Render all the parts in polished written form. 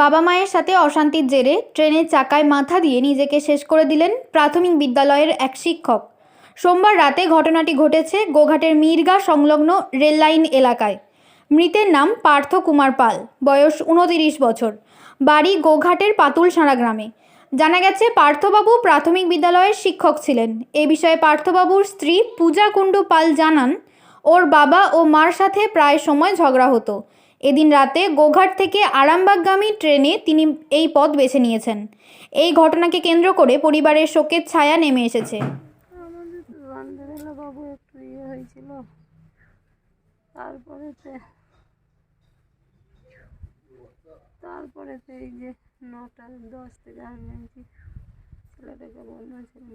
বাবা মায়ের সাথে অশান্তির জেরে ট্রেনের চাকায় মাথা দিয়ে নিজেকে শেষ করে দিলেন প্রাথমিক বিদ্যালয়ের এক শিক্ষক। সোমবার রাতে ঘটনাটি ঘটেছে গোঘাটের মিরগা সংলগ্ন রেললাইন এলাকায়। মৃতের নাম পার্থ কুমার পাল, বয়স 29 বছর, বাড়ি গোঘাটের পাতুলসাঁড়া গ্রামে। জানা গেছে পার্থবাবু প্রাথমিক বিদ্যালয়ের শিক্ষক ছিলেন। এ বিষয়ে পার্থবাবুর স্ত্রী পূজা কুণ্ডু পাল জানান, ওর বাবা ও মার সাথে প্রায় সময় ঝগড়া হতো। এদিন রাতে গোঘাট থেকে আরামবাগগামী ট্রেনে তিনি এই পথ বেছে নিয়েছেন। এই ঘটনাকে কেন্দ্র করে পরিবারের শোকের ছায়া নেমে এসেছে। আমাদের তো সন্ধ্যাবেলা বাবু একটু হয়েছিল, তারপরে এই যে 9:10 থেকে আমি নেমেছি। ছেলেটাকে বলছিলাম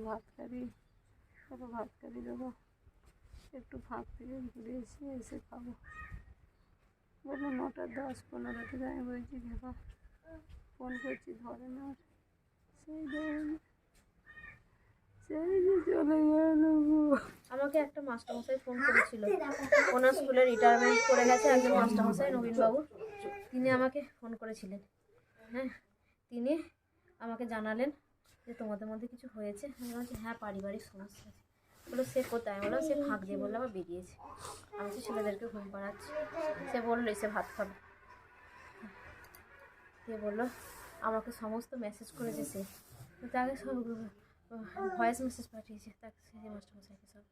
ভাত খাবি দেবো, একটু ফাঁক থেকে ঘুরে এসে খাবো। বললো 9:10-15 থেকে আমি বলছি দেখো ফোন করছি, ধরে না, সেই যে চলে গেল। আমাকে একটা মাস্টারমশাই ফোন করেছিল, ওনার স্কুলে রিটায়ারমেন্ট করে গেছে একজন মাস্টারমশাই, নবীনবাবু। তিনি আমাকে ফোন করেছিলেন। হ্যাঁ, তিনি আমাকে জানালেন যে তোমাদের মধ্যে কিছু হয়েছে। আমি বলছি হ্যাঁ, পারিবারিক সমস্যা আছে। বললো সে কোথায়? বললাম সে ফাঁক দিয়ে, বললো আবার বেরিয়েছে। আমি তো ছেলেদেরকে ঘুম পাড়াচ্ছি। সে বললো এসে ভাত খাবে। সে বললো আমাকে সমস্ত মেসেজ করেছে, সে তাকে সব ভয়েস মেসেজ পাঠিয়েছে তাকে, সেই মাস্টারমশাইকে সব।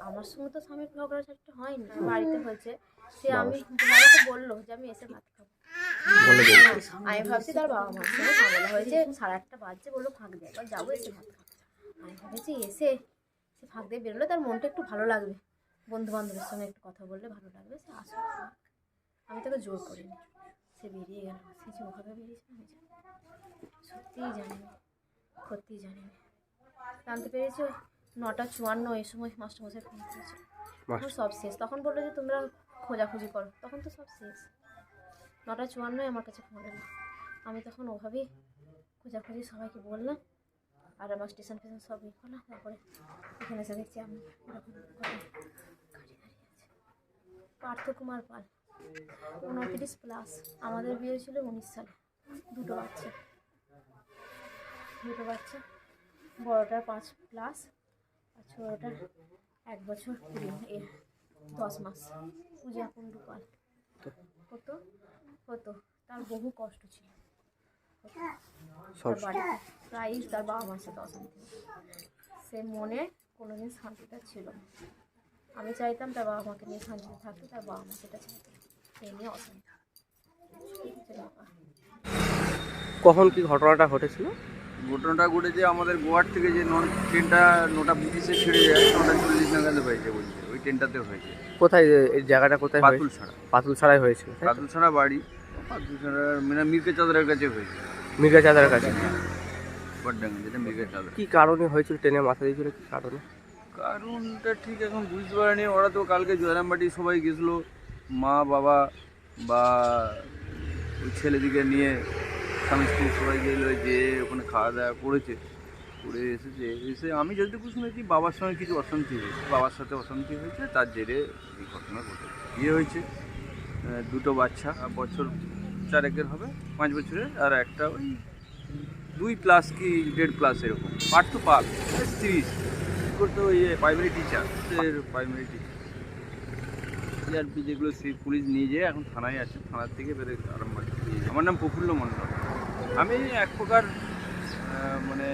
আমার সঙ্গে তো স্বামীর ঝগড়াঝাটি হয়নি, বাড়িতে হয়েছে। সে আমাকে বললো যে আমি এসে ভাত খাবো। আমি ভাবছি তার বাবা মার সঙ্গে ঝামেলা হয়েছে, 8:30 বাজছে, বললো ফাঁক দিয়ে একবার যাবো, এসে ভাত খাবো। আমি ভেবেছি সে ফাঁক দিয়ে বেরোলে তার মনটা একটু ভালো লাগবে, বন্ধু বান্ধবের সঙ্গে একটু কথা বললে ভালো লাগবে, সে আসুক। আমি তাকে জোর করিনি, সে বেরিয়ে গেল। সে যে ওভাবে বেরিয়েছে আমি সত্যিই জানিনি, সত্যিই জানিনি। জানতে পেরেছি 9:54 এই সময় মাস্টারমশাই ফোন করেছে। তখন সব শেষ। তখন বললো যে তোমরা খোঁজাখুঁজি করো, তখন তো সব শেষ। 9:54 আমার কাছে ফোন এলো। আমি তখন ওভাবেই খোঁজাখুঁজি সবাইকে বললাম, আর আমার স্টেশন ফেশন সব করলাম। তারপরে এখানে এসে দেখছি আমি এরকম গাড়ি দাঁড়িয়ে আছে। পার্থ কুমার পাল, 29+। আমাদের বিয়ে ছিল 19 সালে। দুটো বাচ্চা, বড়টার 5+ আর ছোটোটার 1 বছর 10 মাস। পূজা কুণ্ডু পাল হতো তার বহু কষ্ট ছিল। তার বাড়িতে প্রায়ই তার বাবা মার সাথে অশান্তি, সে মনে কোনোদিন শান্তিটা ছিল না। আমি চাইতাম তার বাবা মাকে নিয়ে শান্তিতে থাকতে, তার বাবা মা সেটা চাইতাম, সেই নিয়ে অশান্তি। কখন কি ঘটনাটা ঘটেছিল? ঘটনাটা ঘটেছে আমাদের গোয়ার থেকে যে ট্রেনটা 9:20 ছেড়ে যায়, 9:40 নাগাদ হয়েছে বলছে, ওই ট্রেনটাতে হয়েছে। কোথায় এই জায়গাটা কোথায়? পাতুলসাঁড়া। পাতুলসাঁড়ায় হয়েছিল। পাতুলসাঁড়া বাড়ি, পাতুলসাঁড়ার মানে মির্গা চাঁদরের কাছে হয়েছে। মির্গা চাঁদের কাছে, বডডাঙ্গা, যেটা মির্গা চাঁদর। কি কারণে হয়েছিল? ট্রেনে মাথা দিয়েছিল কি কারণে? কারণটা ঠিক এখন বুঝতে পারিনি। ওরা তো কালকে জয়রামবাটি সবাই গেছিলো, মা বাবা বা ওই ছেলেদিকে নিয়ে স্বামী স্ত্রী সবাই গেলো, যে ওখানে খাওয়া দাওয়া করে এসে আমি যতটুকু শুনেছি বাবার সঙ্গে কিছু অশান্তি হয়েছে, বাবার সাথে অশান্তি হয়েছে, তার জেরে এই ঘটনা ঘটেছে। বিয়ে হয়েছে, দুটো বাচ্চা, বছর 4 হবে, 5 বছরের, আর একটা ওই 2+ কি 1.5+ এরকম। পার্থ পাল 30 করতো, ওই প্রাইমারি টিচার, সিআরপি যেগুলো সেই পুলিশ নিয়ে যেয়ে এখন থানায় আছে, থানার থেকে বেরোয় আরামবাগ। আমার নাম প্রফুল্ল মণ্ডল। আমি এক প্রকার মানে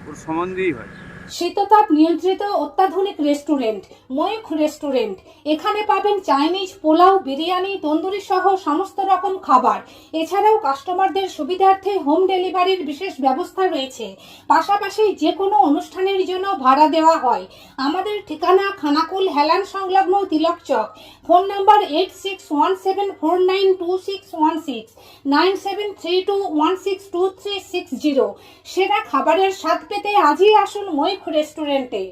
ওর সম্বন্ধেই হয়। শীততাপ নিয়ন্ত্রিত অত্যাধুনিক রেস্টুরেন্ট ময়ূখ রেস্টুরেন্ট। এখানে পাবেন চাইনিজ, পোলাও, বিরিয়ানি, তন্দুরি সহ সমস্ত রকম খাবার। এছাড়াও কাস্টমারদের সুবিধার্থে হোম ডেলিভারির বিশেষ ব্যবস্থা রয়েছে। পাশাপাশি যে কোনো অনুষ্ঠানের জন্য ভাড়া দেওয়া হয়। আমাদের ঠিকানা খানাকুল হেলান সংলগ্ন তিলক চক। Phone number 8617492616, 9732162360। সেরা খাবারের স্বাদ পেতে আজই আসুন ময়ূখ রেস্টুরেন্টে।